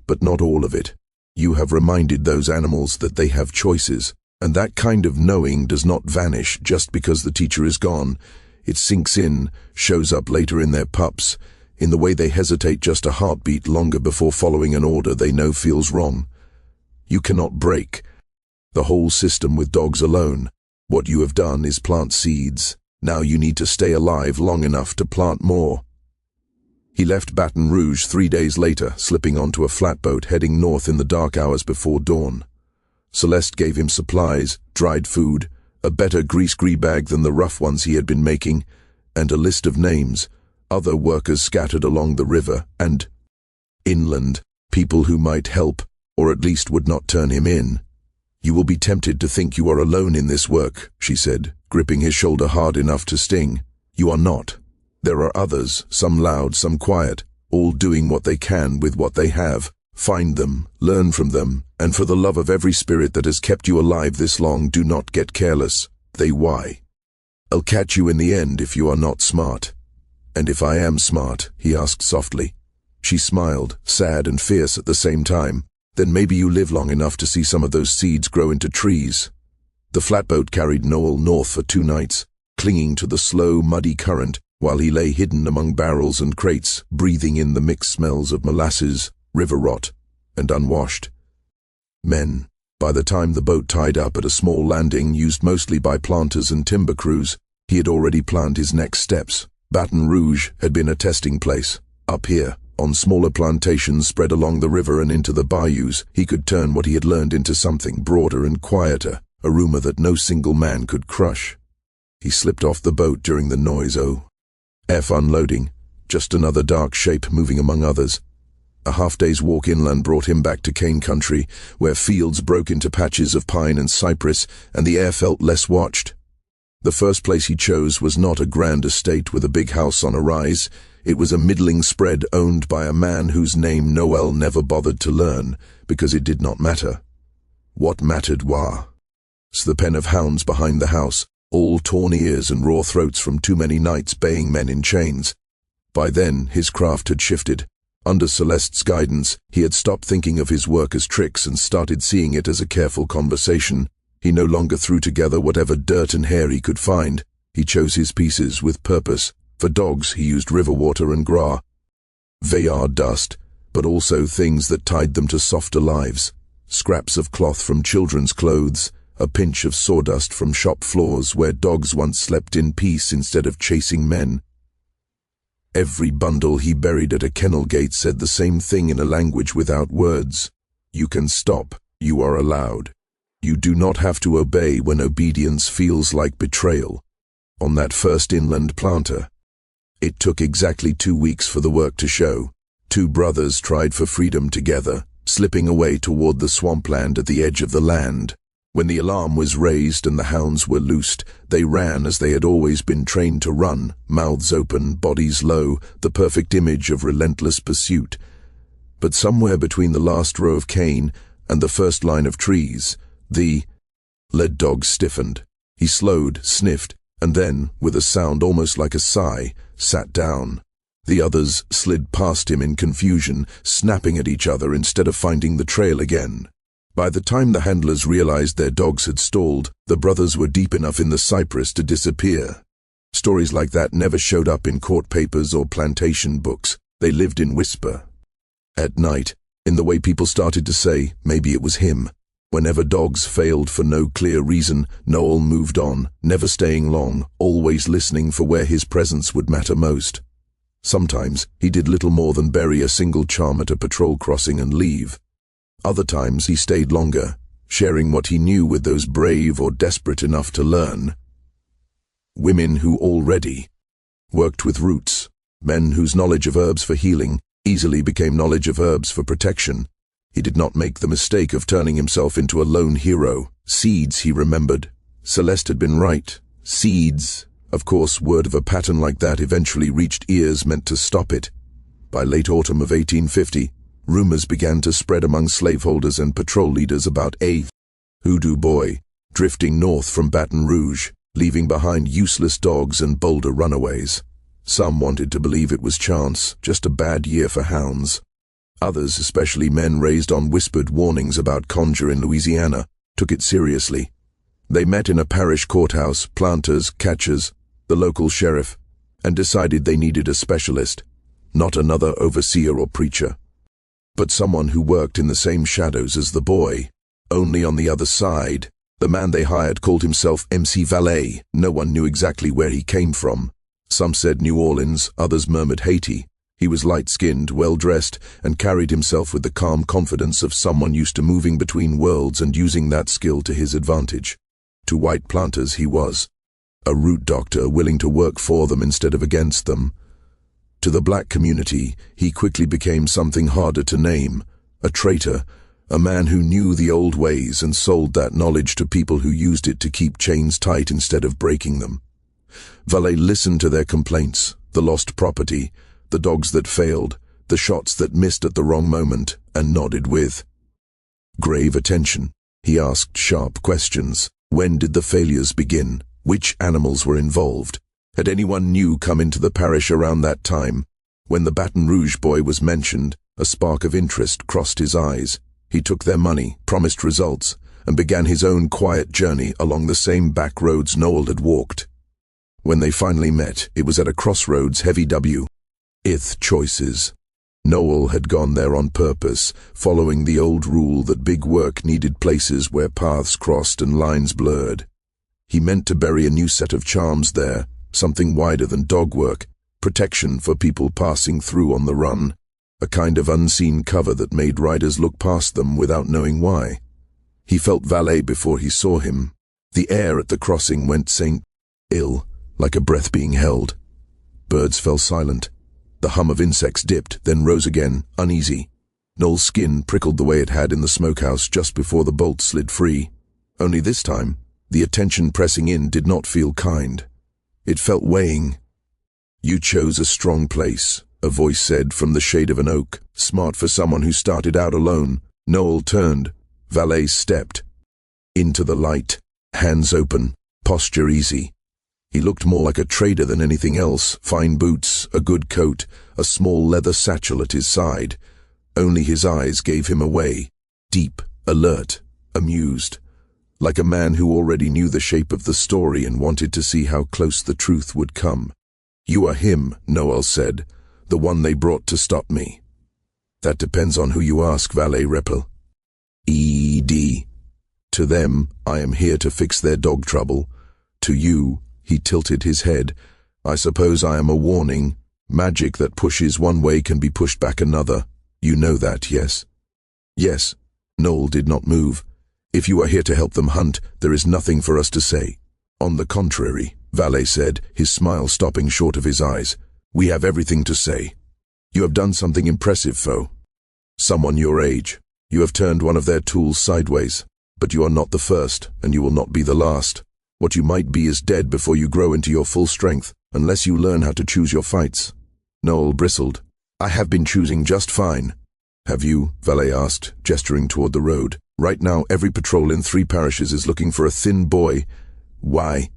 but not all of it. You have reminded those animals that they have choices, and that kind of knowing does not vanish just because the teacher is gone. It sinks in, shows up later in their pups, in the way they hesitate just a heartbeat longer before following an order they know feels wrong. You cannot break the whole system with dogs alone. What you have done is plant seeds. Now you need to stay alive long enough to plant more. He left Baton Rouge 3 days later, slipping onto a flatboat heading north in the dark hours before dawn. Celeste gave him supplies, dried food, a better grease-gree bag than the rough ones he had been making, and a list of names, other workers scattered along the river and inland, people who might help, or at least would not turn him in. "You will be tempted to think you are alone in this work," she said, gripping his shoulder hard enough to sting. "You are not. There are others, some loud, some quiet, all doing what they can with what they have. Find them, learn from them, and for the love of every spirit that has kept you alive this long, do not get careless. I'll catch you in the end if you are not smart." "And if I am smart?" he asked softly. She smiled, sad and fierce at the same time. "Then maybe you live long enough to see some of those seeds grow into trees." The flatboat carried Noel north for 2 nights, clinging to the slow, muddy current while he lay hidden among barrels and crates, breathing in the mixed smells of molasses, river rot, and unwashed men. By the time the boat tied up at a small landing used mostly by planters and timber crews, he had already planned his next steps. Baton Rouge had been a testing place. Up here, on smaller plantations spread along the river and into the bayous, he could turn what he had learned into something broader and quieter, a rumor that no single man could crush. He slipped off the boat during the noise unloading, just another dark shape moving among others. A half-day's walk inland brought him back to cane country, where fields broke into patches of pine and cypress, and the air felt less watched. The first place he chose was not a grand estate with a big house on a rise. It was a middling spread owned by a man whose name Noel never bothered to learn, because it did not matter. What mattered was the pen of hounds behind the house, all torn ears and raw throats from too many nights baying men in chains. By then, his craft had shifted. Under Celeste's guidance, he had stopped thinking of his work as tricks and started seeing it as a careful conversation. He no longer threw together whatever dirt and hair he could find. He chose his pieces with purpose. For dogs, he used river water and gras, Veyard dust, but also things that tied them to softer lives. Scraps of cloth from children's clothes, a pinch of sawdust from shop floors where dogs once slept in peace instead of chasing men. Every bundle he buried at a kennel gate said the same thing in a language without words. You can stop. You are allowed. You do not have to obey when obedience feels like betrayal. On that first inland planter, it took exactly 2 weeks for the work to show. 2 brothers tried for freedom together, slipping away toward the swampland at the edge of the land. When the alarm was raised and the hounds were loosed, they ran as they had always been trained to run, mouths open, bodies low, the perfect image of relentless pursuit. But somewhere between the last row of cane and the first line of trees, the lead dog stiffened. He slowed, sniffed, and then, with a sound almost like a sigh, sat down. The others slid past him in confusion, snapping at each other instead of finding the trail again. By the time the handlers realized their dogs had stalled, the brothers were deep enough in the cypress to disappear. Stories like that never showed up in court papers or plantation books. They lived in whisper. At night, in the way people started to say, maybe it was him. Whenever dogs failed for no clear reason, Noel moved on, never staying long, always listening for where his presence would matter most. Sometimes he did little more than bury a single charm at a patrol crossing and leave. Other times he stayed longer, sharing what he knew with those brave or desperate enough to learn. Women who already worked with roots, men whose knowledge of herbs for healing easily became knowledge of herbs for protection. He did not make the mistake of turning himself into a lone hero. Seeds, he remembered. Celeste had been right. Seeds. Of course, word of a pattern like that eventually reached ears meant to stop it. By late autumn of 1850, rumors began to spread among slaveholders and patrol leaders about a hoodoo boy drifting north from Baton Rouge, leaving behind useless dogs and bolder runaways. Some wanted to believe it was chance, just a bad year for hounds. Others, especially men raised on whispered warnings about conjure in Louisiana, took it seriously. They met in a parish courthouse, planters, catchers, the local sheriff, and decided they needed a specialist, not another overseer or preacher, but someone who worked in the same shadows as the boy, only on the other side. The man they hired called himself MC Valet. No one knew exactly where he came from. Some said New Orleans, others murmured Haiti. He was light-skinned, well-dressed, and carried himself with the calm confidence of someone used to moving between worlds and using that skill to his advantage. To white planters he was a root doctor willing to work for them instead of against them. To the black community, he quickly became something harder to name, a traitor, a man who knew the old ways and sold that knowledge to people who used it to keep chains tight instead of breaking them. Valet listened to their complaints, the lost property, the dogs that failed, the shots that missed at the wrong moment, and nodded with grave attention. He asked sharp questions. When did the failures begin? Which animals were involved? Had anyone new come into the parish around that time? When the Baton Rouge boy was mentioned, a spark of interest crossed his eyes. He took their money, promised results, and began his own quiet journey along the same back roads Noel had walked. When they finally met, it was at a crossroads heavy W.ith choices. Noel had gone there on purpose, following the old rule that big work needed places where paths crossed and lines blurred. He meant to bury a new set of charms there, something wider than dog work, protection for people passing through on the run, a kind of unseen cover that made riders look past them without knowing why. He felt Valet before he saw him. The air at the crossing went Saint-ill, like a breath being held. Birds fell silent. The hum of insects dipped, then rose again, uneasy. Noel's skin prickled the way it had in the smokehouse just before the bolt slid free. Only this time, the attention pressing in did not feel kind. It felt weighing. "You chose a strong place," a voice said from the shade of an oak. Smart for someone who started out alone. Noel turned. Valet stepped into the light, hands open, posture easy. He looked more like a trader than anything else, fine boots, a good coat, a small leather satchel at his side. Only his eyes gave him away, deep, alert, amused, like a man who already knew the shape of the story and wanted to see how close the truth would come. "You are him," Noel said, "the one they brought to stop me." "That depends on who you ask," Valet replied. "E.D. To them, I am here to fix their dog trouble. To you," he tilted his head, "I suppose I am a warning. Magic that pushes one way can be pushed back another. You know that, yes?" "Yes." Noel did not move. "If you are here to help them hunt, there is nothing for us to say." "On the contrary," Valet said, his smile stopping short of his eyes. "We have everything to say. You have done something impressive, foe. Someone your age. You have turned one of their tools sideways. But you are not the first, and you will not be the last. What you might be is dead before you grow into your full strength, unless you learn how to choose your fights." Noel bristled. "I have been choosing just fine." "Have you?" Valet asked, gesturing toward the road. "Right now, every patrol in 3 parishes is looking for a thin boy." "Why?"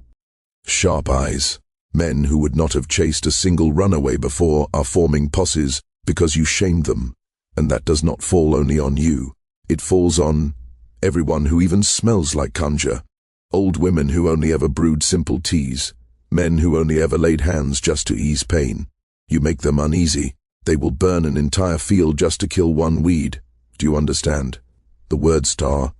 "Sharp eyes. Men who would not have chased a single runaway before are forming posses because you shamed them. And that does not fall only on you. It falls on everyone who even smells like conjure. Old women who only ever brewed simple teas. Men who only ever laid hands just to ease pain. You make them uneasy. They will burn an entire field just to kill one weed. Do you understand?" The word star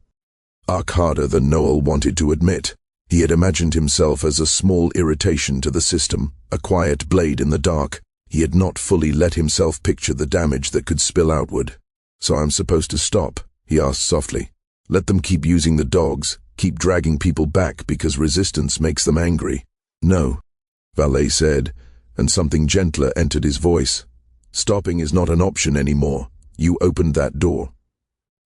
arc harder than Noel wanted to admit. He had imagined himself as a small irritation to the system, a quiet blade in the dark. He had not fully let himself picture the damage that could spill outward. "So I'm supposed to stop?" he asked softly. "Let them keep using the dogs, keep dragging people back because resistance makes them angry?" "No," Valet said, and something gentler entered his voice. "Stopping is not an option anymore. You opened that door.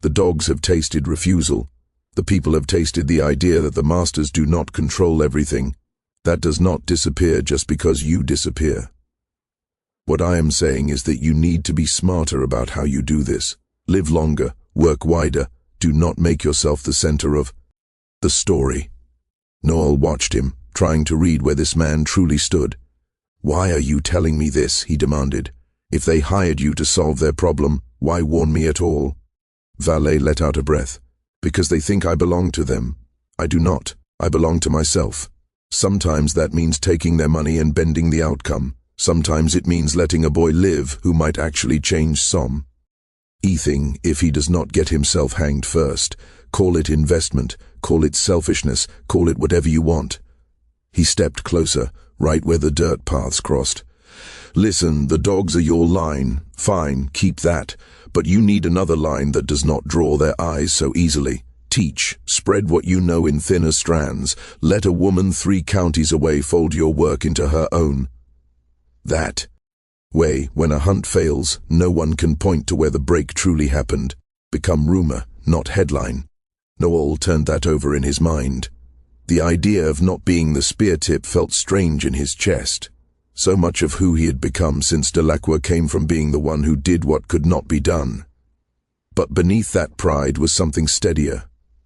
The dogs have tasted refusal. The people have tasted the idea that the masters do not control everything. That does not disappear just because you disappear. What I am saying is that you need to be smarter about how you do this. Live longer, work wider, do not make yourself the center of the story." Noel watched him, trying to read where this man truly stood. "Why are you telling me this?" he demanded. "If they hired you to solve their problem, why warn me at all?" Valet let out a breath. "Because they think I belong to them. I do not. I belong to myself. Sometimes that means taking their money and bending the outcome. Sometimes it means letting a boy live who might actually change some. Ething if he does not get himself hanged first. Call it investment, call it selfishness, call it whatever you want." He stepped closer, right where the dirt paths crossed. "Listen, the dogs are your line. Fine, keep that. But you need another line that does not draw their eyes so easily. Teach, spread what you know in thinner strands. Let a woman 3 counties away fold your work into her own. That way, when a hunt fails, no one can point to where the break truly happened. Become rumor, not headline." Noel turned that over in his mind. The idea of not being the spear tip felt strange in his chest. So much of who he had become since Delacroix came from being the one who did what could not be done. But beneath that pride was something steadier,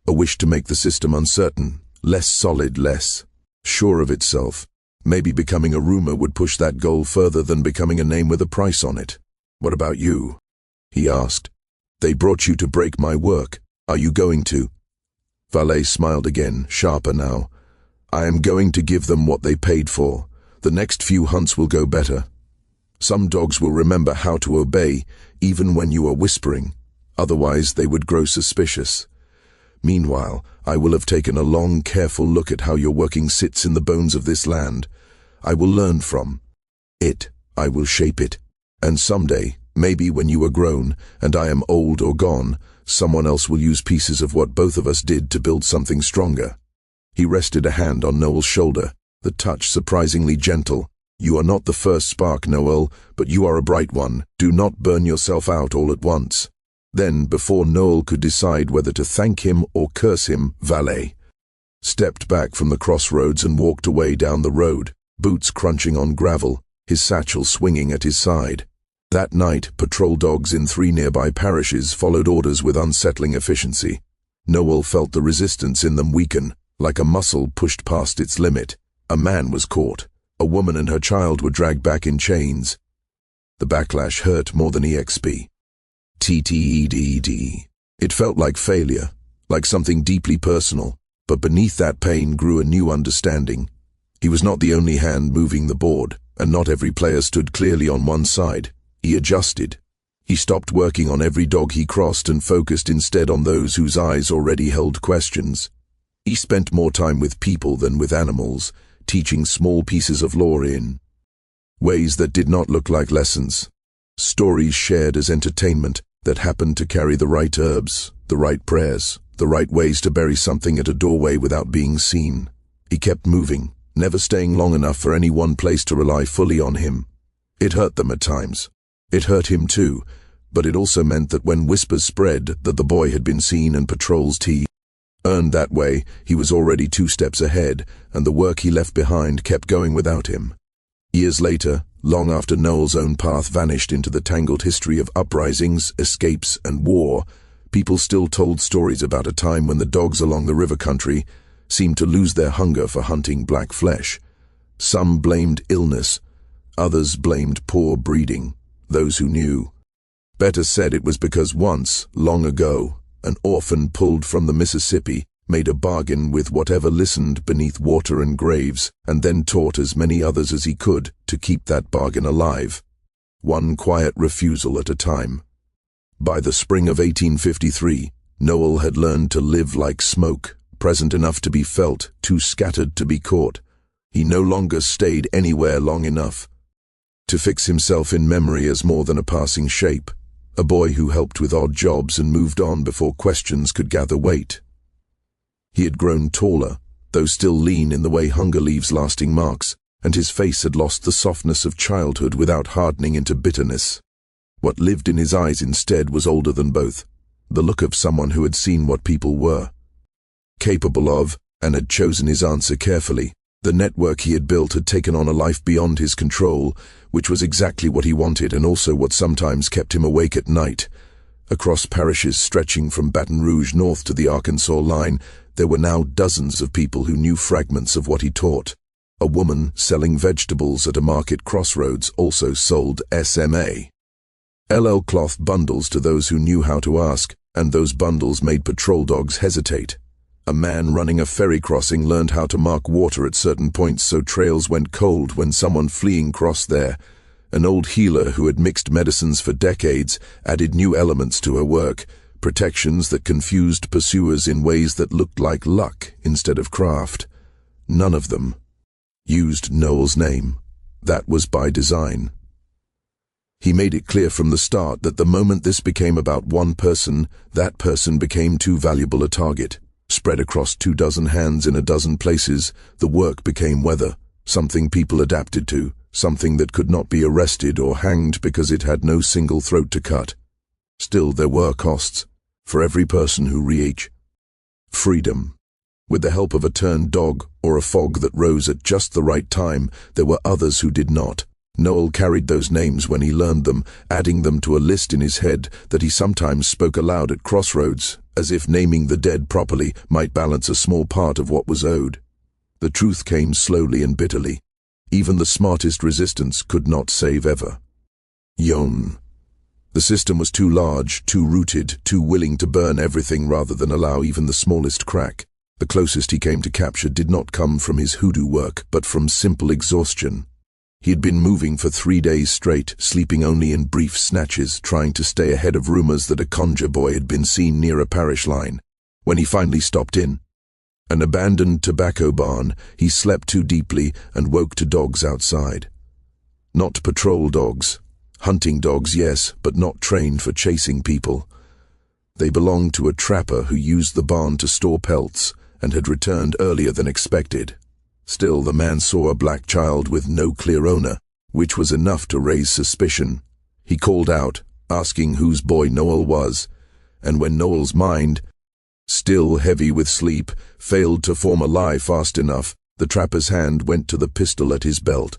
a wish to make the system uncertain, less solid, less sure of itself. Maybe becoming a rumor would push that goal further than becoming a name with a price on it. "What about you?" he asked. "They brought you to break my work. Are you going to?" Valet smiled again, sharper now. "I am going to give them what they paid for. The next few hunts will go better. Some dogs will remember how to obey, even when you are whispering. Otherwise, they would grow suspicious. Meanwhile, I will have taken a long, careful look at how your working sits in the bones of this land. I will learn from it. I will shape it. And someday, maybe when you are grown, and I am old or gone, someone else will use pieces of what both of us did to build something stronger." He rested a hand on Noel's shoulder, the touch surprisingly gentle. "You are not the first spark, Noel, but you are a bright one. Do not burn yourself out all at once." Then, before Noel could decide whether to thank him or curse him, Valet stepped back from the crossroads and walked away down the road, boots crunching on gravel, his satchel swinging at his side. That night, patrol dogs in 3 nearby parishes followed orders with unsettling efficiency. Noel felt the resistance in them weaken, like a muscle pushed past its limit. A man was caught. A woman and her child were dragged back in chains. The backlash hurt more than EXP. TTEDD. It felt like failure, like something deeply personal, but beneath that pain grew a new understanding. He was not the only hand moving the board, and not every player stood clearly on one side. He adjusted. He stopped working on every dog he crossed and focused instead on those whose eyes already held questions. He spent more time with people than with animals, teaching small pieces of lore in ways that did not look like lessons. Stories shared as entertainment that happened to carry the right herbs, the right prayers, the right ways to bury something at a doorway without being seen. He kept moving, never staying long enough for any one place to rely fully on him. It hurt them at times. It hurt him too, but it also meant that when whispers spread that the boy had been seen and patrols earned that way, he was already 2 steps ahead, and the work he left behind kept going without him. Years later, long after Noel's own path vanished into the tangled history of uprisings, escapes, and war, people still told stories about a time when the dogs along the river country seemed to lose their hunger for hunting black flesh. Some blamed illness, others blamed poor breeding. Those who knew better said it was because once, long ago, an orphan pulled from the Mississippi made a bargain with whatever listened beneath water and graves, and then taught as many others as he could to keep that bargain alive, one quiet refusal at a time. By the spring of 1853, Noel had learned to live like smoke, present enough to be felt, too scattered to be caught. He no longer stayed anywhere long enough. to fix himself in memory as more than a passing shape, a boy who helped with odd jobs and moved on before questions could gather weight. He had grown taller, though still lean in the way hunger leaves lasting marks, and his face had lost the softness of childhood without hardening into bitterness. What lived in his eyes instead was older than both, the look of someone who had seen what people were capable of and had chosen his answer carefully. The network he had built had taken on a life beyond his control, which was exactly what he wanted and also what sometimes kept him awake at night. Across parishes stretching from Baton Rouge north to the Arkansas line, there were now dozens of people who knew fragments of what he taught. A woman selling vegetables at a market crossroads also sold SMA. LL cloth bundles to those who knew how to ask, and those bundles made patrol dogs hesitate. A man running a ferry crossing learned how to mark water at certain points so trails went cold when someone fleeing crossed there. An old healer who had mixed medicines for decades added new elements to her work, protections that confused pursuers in ways that looked like luck instead of craft. None of them used Noel's name. That was by design. He made it clear from the start that the moment this became about one person, that person became too valuable a target. Spread across 24 hands in a dozen places, the work became weather, something people adapted to, something that could not be arrested or hanged because it had no single throat to cut. Still, there were costs, for every person who reached freedom. With the help of a turned dog or a fog that rose at just the right time, there were others who did not. Noel carried those names when he learned them, adding them to a list in his head that he sometimes spoke aloud at crossroads, as if naming the dead properly might balance a small part of what was owed. The truth came slowly and bitterly. Even the smartest resistance could not save ever. Yon. The system was too large, too rooted, too willing to burn everything rather than allow even the smallest crack. The closest he came to capture did not come from his hoodoo work, but from simple exhaustion. He had been moving for 3 days straight, sleeping only in brief snatches, trying to stay ahead of rumors that a conjure boy had been seen near a parish line. When he finally stopped in an abandoned tobacco barn, he slept too deeply and woke to dogs outside. Not patrol dogs. Hunting dogs, yes, but not trained for chasing people. They belonged to a trapper who used the barn to store pelts and had returned earlier than expected. Still, the man saw a black child with no clear owner, which was enough to raise suspicion. He called out, asking whose boy Noel was, and when Noel's mind, still heavy with sleep, failed to form a lie fast enough, the trapper's hand went to the pistol at his belt.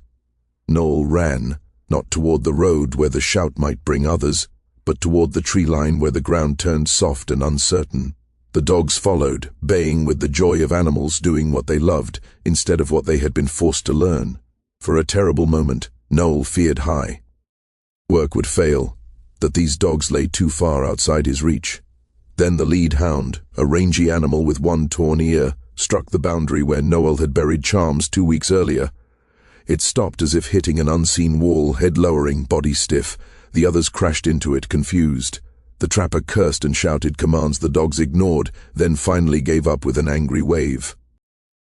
Noel ran, not toward the road where the shout might bring others, but toward the tree line where the ground turned soft and uncertain. The dogs followed, baying with the joy of animals doing what they loved, instead of what they had been forced to learn. For a terrible moment, Noel feared high. Work would fail, that these dogs lay too far outside his reach. Then the lead hound, a rangy animal with one torn ear, struck the boundary where Noel had buried charms 2 weeks earlier. It stopped as if hitting an unseen wall, head lowering, body stiff. The others crashed into it, confused. The trapper cursed and shouted commands the dogs ignored, then finally gave up with an angry wave.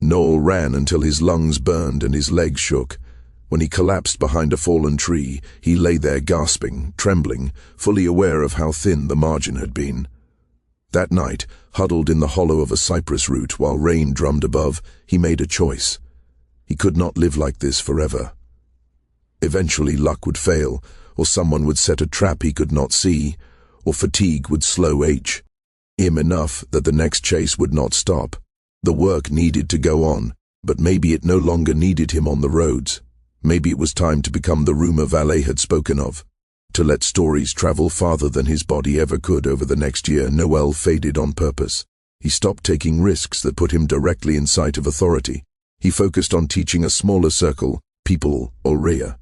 Noel ran until his lungs burned and his legs shook. When he collapsed behind a fallen tree, he lay there gasping, trembling, fully aware of how thin the margin had been. That night, huddled in the hollow of a cypress root while rain drummed above, he made a choice. He could not live like this forever. Eventually luck would fail, or someone would set a trap he could not see, or fatigue would slow him enough that the next chase would not stop. The work needed to go on, but maybe it no longer needed him on the roads. Maybe it was time to become the rumor Valet had spoken of, to let stories travel farther than his body ever could. Over the next year, Noel faded on purpose. He stopped taking risks that put him directly in sight of authority. He focused on teaching a smaller circle, people Aurea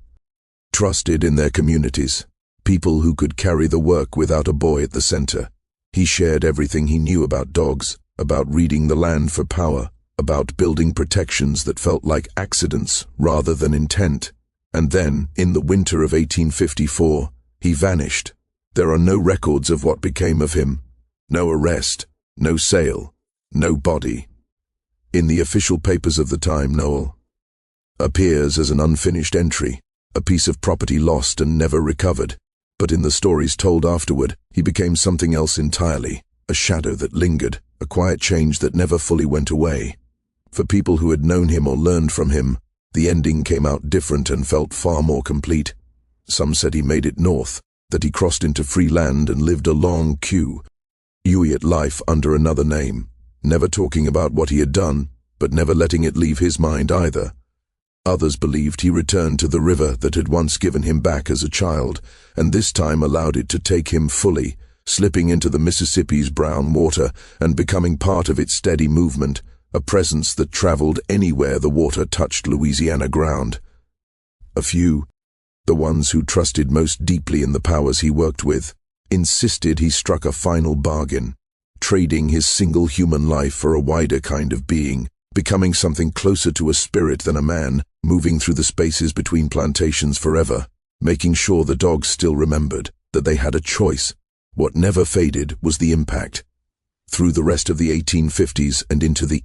trusted in their communities, people who could carry the work without a boy at the center. He shared everything he knew about dogs, about reading the land for power, about building protections that felt like accidents rather than intent. And then, in the winter of 1854, he vanished. There are no records of what became of him. No arrest, no sale, no body. In the official papers of the time, Noel appears as an unfinished entry, a piece of property lost and never recovered. But in the stories told afterward, he became something else entirely, a shadow that lingered, a quiet change that never fully went away. For people who had known him or learned from him, the ending came out different and felt far more complete. Some said he made it north, that he crossed into free land and lived a long, quiet life under another name, never talking about what he had done, but never letting it leave his mind either. Others believed he returned to the river that had once given him back as a child, and this time allowed it to take him fully, slipping into the Mississippi's brown water and becoming part of its steady movement, a presence that traveled anywhere the water touched Louisiana ground. A few, the ones who trusted most deeply in the powers he worked with, insisted he struck a final bargain, trading his single human life for a wider kind of being, becoming something closer to a spirit than a man, moving through the spaces between plantations forever, making sure the dogs still remembered that they had a choice. What never faded was the impact. Through the rest of the 1850s and into the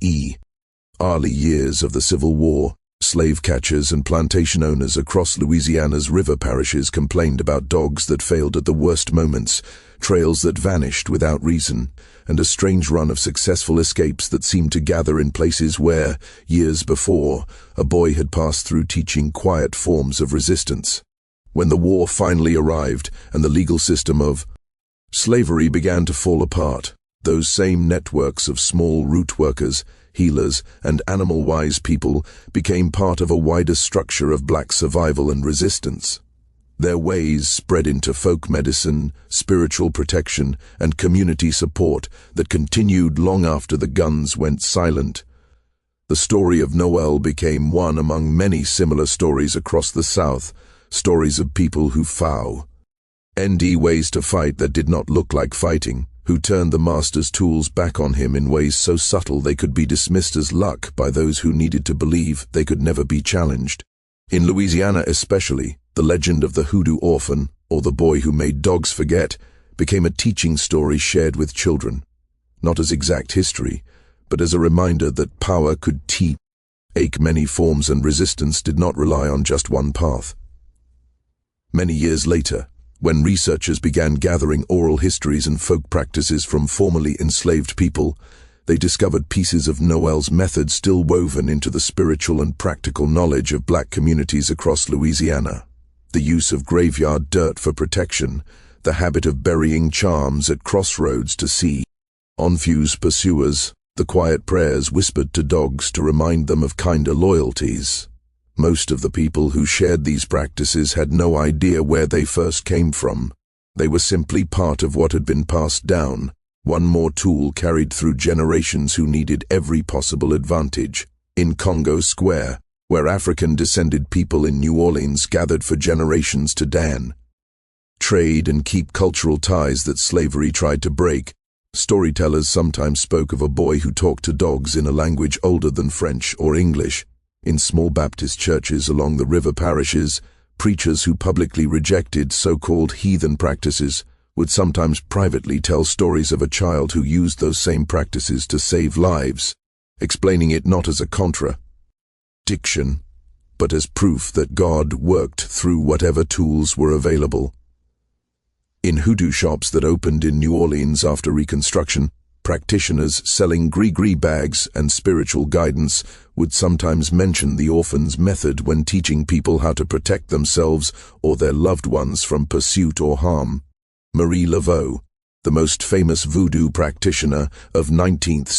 early years of the Civil War, slave catchers and plantation owners across Louisiana's river parishes complained about dogs that failed at the worst moments, trails that vanished without reason, and a strange run of successful escapes that seemed to gather in places where, years before, a boy had passed through teaching quiet forms of resistance. When the war finally arrived and the legal system of slavery began to fall apart, those same networks of small root workers, healers, and animal-wise people became part of a wider structure of black survival and resistance. Their ways spread into folk medicine, spiritual protection, and community support that continued long after the guns went silent. The story of Noel became one among many similar stories across the South, stories of people who found ways to fight that did not look like fighting, who turned the master's tools back on him in ways so subtle they could be dismissed as luck by those who needed to believe they could never be challenged. In Louisiana especially, the legend of the hoodoo orphan, or the boy who made dogs forget, became a teaching story shared with children, not as exact history, but as a reminder that power could take many forms and resistance did not rely on just one path. Many years later, when researchers began gathering oral histories and folk practices from formerly enslaved people, they discovered pieces of Noel's method still woven into the spiritual and practical knowledge of black communities across Louisiana. The use of graveyard dirt for protection, the habit of burying charms at crossroads to see confuse pursuers, the quiet prayers whispered to dogs to remind them of kinder loyalties. Most of the people who shared these practices had no idea where they first came from. They were simply part of what had been passed down, one more tool carried through generations who needed every possible advantage. In Congo Square, where African-descended people in New Orleans gathered for generations to trade and keep cultural ties that slavery tried to break, storytellers sometimes spoke of a boy who talked to dogs in a language older than French or English. In small Baptist churches along the river parishes, preachers who publicly rejected so-called heathen practices would sometimes privately tell stories of a child who used those same practices to save lives, explaining it not as a contradiction, but as proof that God worked through whatever tools were available. In hoodoo shops that opened in New Orleans after Reconstruction, practitioners selling gris-gris bags and spiritual guidance would sometimes mention the orphan's method when teaching people how to protect themselves or their loved ones from pursuit or harm. Marie Laveau, the most famous voodoo practitioner of 19th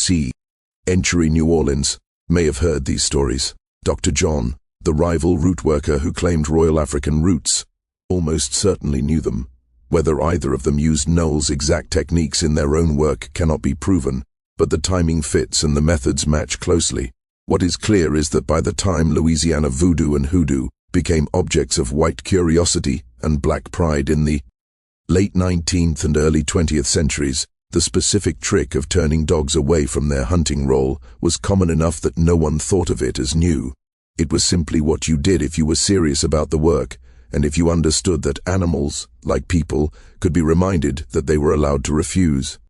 century New Orleans, may have heard these stories. Dr. John, the rival root worker who claimed royal African roots, almost certainly knew them. Whether either of them used Noel's exact techniques in their own work cannot be proven, but the timing fits and the methods match closely. What is clear is that by the time Louisiana voodoo and hoodoo became objects of white curiosity and black pride in the late 19th and early 20th centuries, the specific trick of turning dogs away from their hunting role was common enough that no one thought of it as new. It was simply what you did if you were serious about the work, and if you understood that animals, like people, could be reminded that they were allowed to refuse.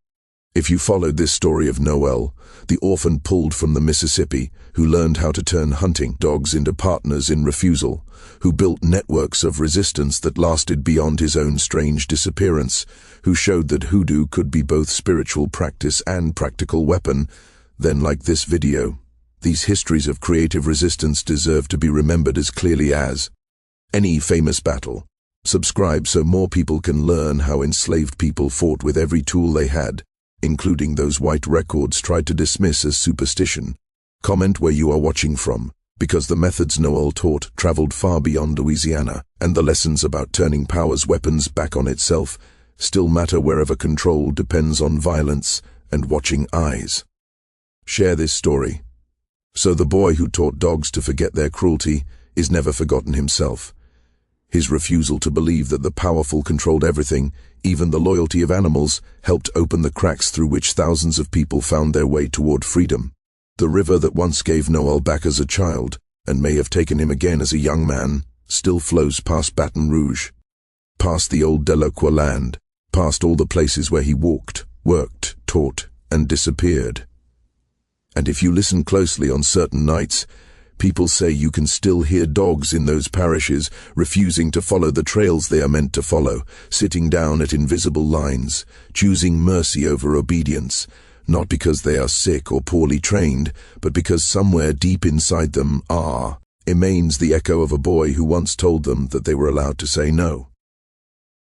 If you followed this story of Noel, the orphan pulled from the Mississippi, who learned how to turn hunting dogs into partners in refusal, who built networks of resistance that lasted beyond his own strange disappearance, who showed that hoodoo could be both spiritual practice and practical weapon, then like this video, these histories of creative resistance deserve to be remembered as clearly as any famous battle. Subscribe so more people can learn how enslaved people fought with every tool they had, including those white records tried to dismiss as superstition. Comment where you are watching from, because the methods Noel taught traveled far beyond Louisiana, and the lessons about turning power's weapons back on itself still matter wherever control depends on violence and watching eyes. Share this story. So the boy who taught dogs to forget their cruelty is never forgotten himself. His refusal to believe that the powerful controlled everything, even the loyalty of animals, helped open the cracks through which thousands of people found their way toward freedom. The river that once gave Noel back as a child, and may have taken him again as a young man, still flows past Baton Rouge, past the old Delacroix land, past all the places where he walked, worked, taught, and disappeared. And if you listen closely on certain nights, people say you can still hear dogs in those parishes refusing to follow the trails they are meant to follow, sitting down at invisible lines, choosing mercy over obedience, not because they are sick or poorly trained, but because somewhere deep inside them remains the echo of a boy who once told them that they were allowed to say no.